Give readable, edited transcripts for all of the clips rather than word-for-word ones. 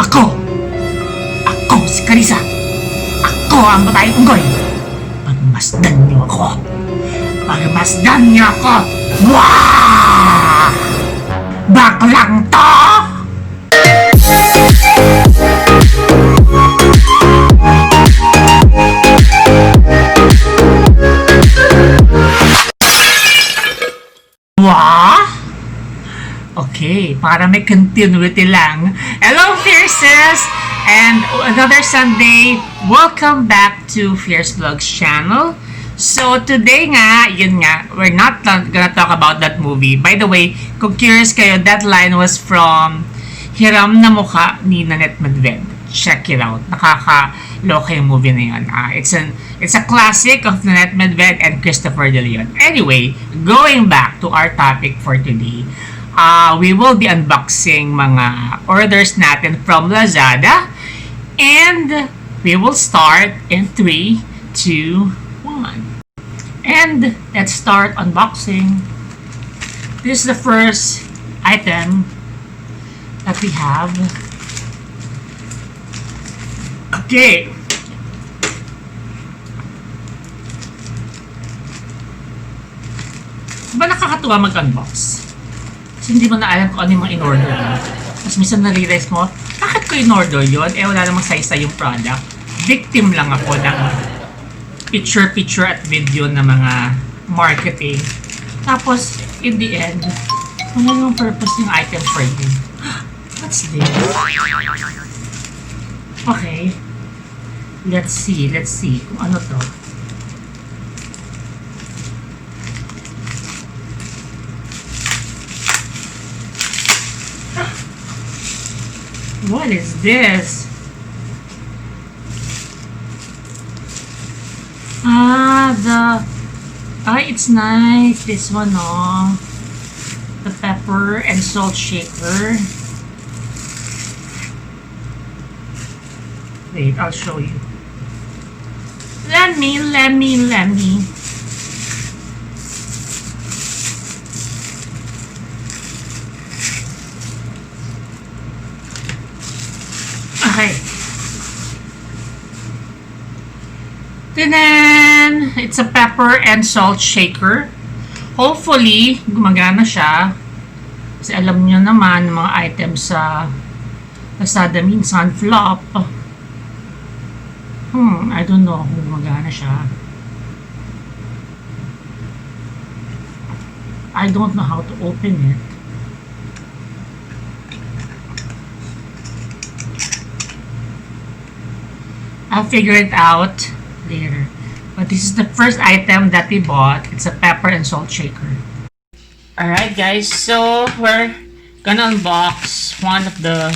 Ako! Ako si Carissa! Ako ang babaeng unggoy! Pagmasdan niyo ako! Pagmasdan niyo ako! Wah! Baklang to! Wah! Okay, para may continuity lang. Hello, Fierces! And another Sunday, welcome back to Fierce Vlogs channel. So, today nga, yun nga, we're not gonna talk about that movie. By the way, kung curious kayo, that line was from Hiram na Mukha ni Nanette Madved. Check it out. Nakakaloka yung movie na yun. It's a classic of Nanette Madved and Christopher De Leon. Anyway, going back to our topic for today, we will be unboxing mga orders natin from Lazada, and we will start in 3, 2, 1. And let's start unboxing. This is the first item that we have. Okay. Ba nakakatuwa mag-unbox? Kasi hindi mo na alam kung ano yung mga in-order mo. Tapos minsan na-realize mo, bakit ko in-order yun? Eh wala namang size yung product. Victim lang ako ng picture at video na mga marketing. Tapos, in the end, wala namang purpose yung item for you. What's this? Okay. Let's see kung ano to. What is this? It's nice. This one, oh. The pepper and salt shaker. Wait, I'll show you. Let me. Okay. Then, it's a pepper and salt shaker. Hopefully, gumagana siya. Kasi alam niyo naman, mga items sa Lazada minsan flop. I don't know kung gumagana siya. I don't know how to open it. I'll figure it out later. But this is the first item that we bought. It's a pepper and salt shaker. Alright guys, so we're gonna unbox one of the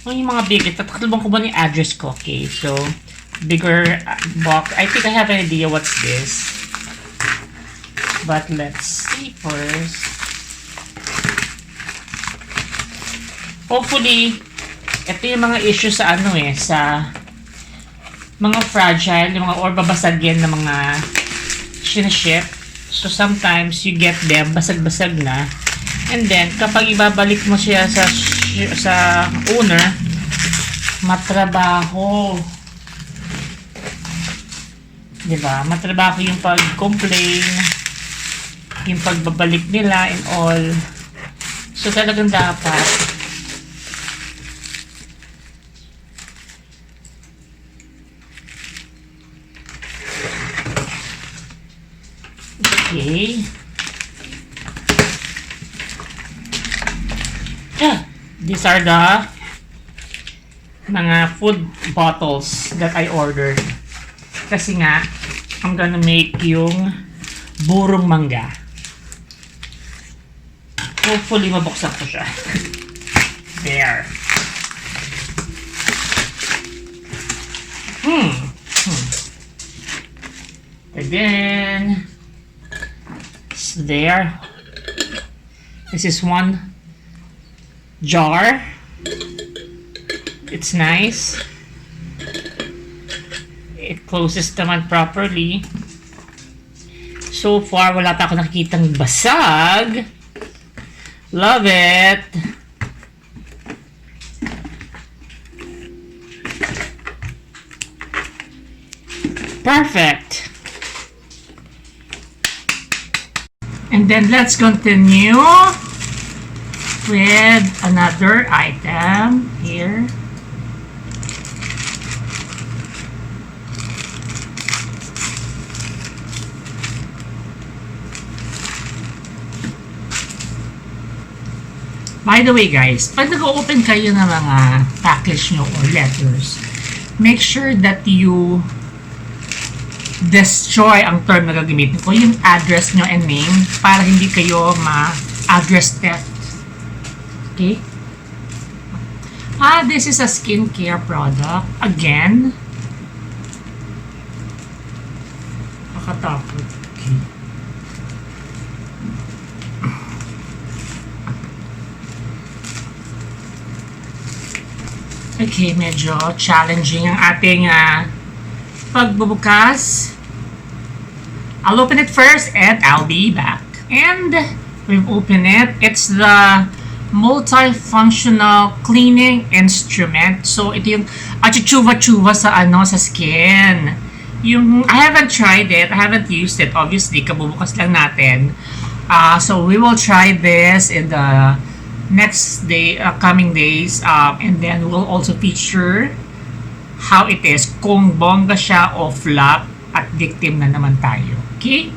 yung mga big. Tatakluban ko ba yung address ko? Okay, so bigger box. I think I have an idea what's this. But let's see first. Hopefully, ito yung mga issue sa ano sa mga fragile, yung mga or babasagin na mga sinaship. So sometimes you get them basag-basag na, and then kapag ibabalik mo siya sa owner, matrabaho. Diba? Matrabaho yung pag-complain, yung pagbabalik nila and all. So talagang dapat okay. These are the mga food bottles that I ordered. Kasi nga, I'm gonna make yung burong mangga. Hopefully, mabuksan ko siya. There. Again. There. This is one jar. It's nice. It closes naman properly. So far, wala pa ako nakikitang basag. Love it. Perfect. And then let's continue with another item here. By the way guys, pag nag-open kayo ng mga package nyo or letters, make sure that you destroy ang term na gagamitin ko, yung address nyo and name, para hindi kayo ma-address theft. Okay? This is a skincare product. Again. Nakatakot. Okay. Okay, medyo challenging ang ating pagbubukas. I'll open it first and I'll be back. And we've opened it. It's the multifunctional cleaning instrument. So ito yung chuva-chuva sa sa skin. Yung I haven't tried it. I haven't used it. Obviously, kabubukas lang natin. So we will try this in the next day, coming days, and then we'll also feature how it is, kung bongga siya o flop at victim na naman tayo. Okay?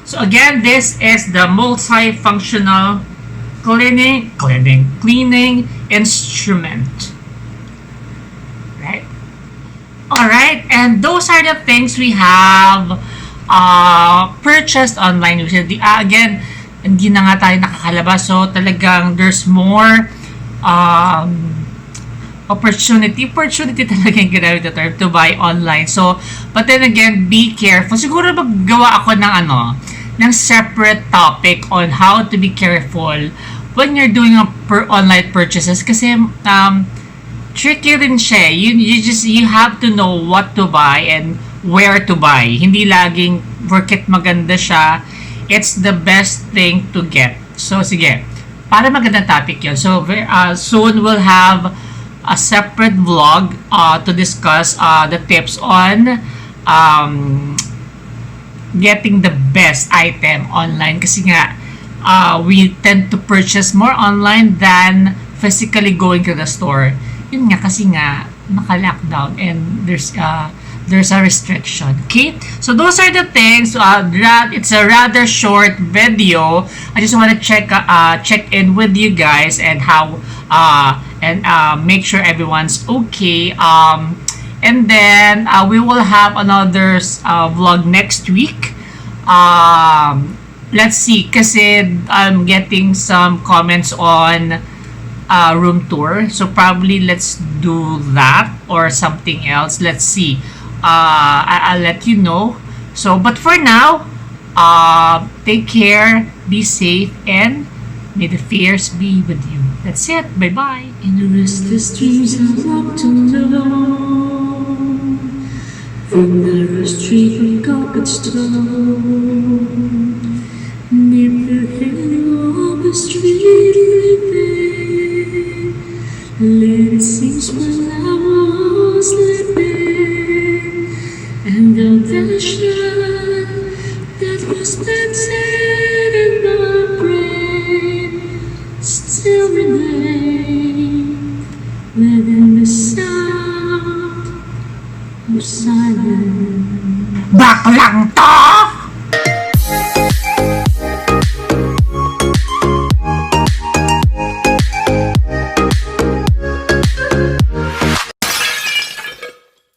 So again, this is the multifunctional cleaning instrument. Right? Alright, and those are the things we have purchased online. Again, hindi na nga tayo nakakalabas, so talagang there's more opportunity talaga yung ginamit na term to buy online. So, but then again, be careful. Siguro maggawa ako ng separate topic on how to be careful when you're doing online purchases, kasi tricky rin siya. You have to know what to buy and where to buy. Hindi laging porket maganda siya, it's the best thing to get. So, sige. Para magandang topic yun. So, soon we'll have a separate vlog to discuss the tips on getting the best item online. Kasi nga, we tend to purchase more online than physically going to the store. Yun nga, kasi nga, naka-lockdown and there's a restriction. Okay, so those are the things. It's a rather short video. I just want to check in with you guys and how make sure everyone's okay. And then we will have another vlog next week. Let's see, kasi I'm getting some comments on room tour, so probably let's do that or something else. Let's see. I'll let you know. So, but for now, take care, be safe, and may the fears be with you. That's it. Bye-bye. In the restless dreams I walked alone, from narrow street of cobblestone, near the halo of the street living, let it seems when I was living, and the vision that was planted in my brain still remain within the sound of silence. Baklang to!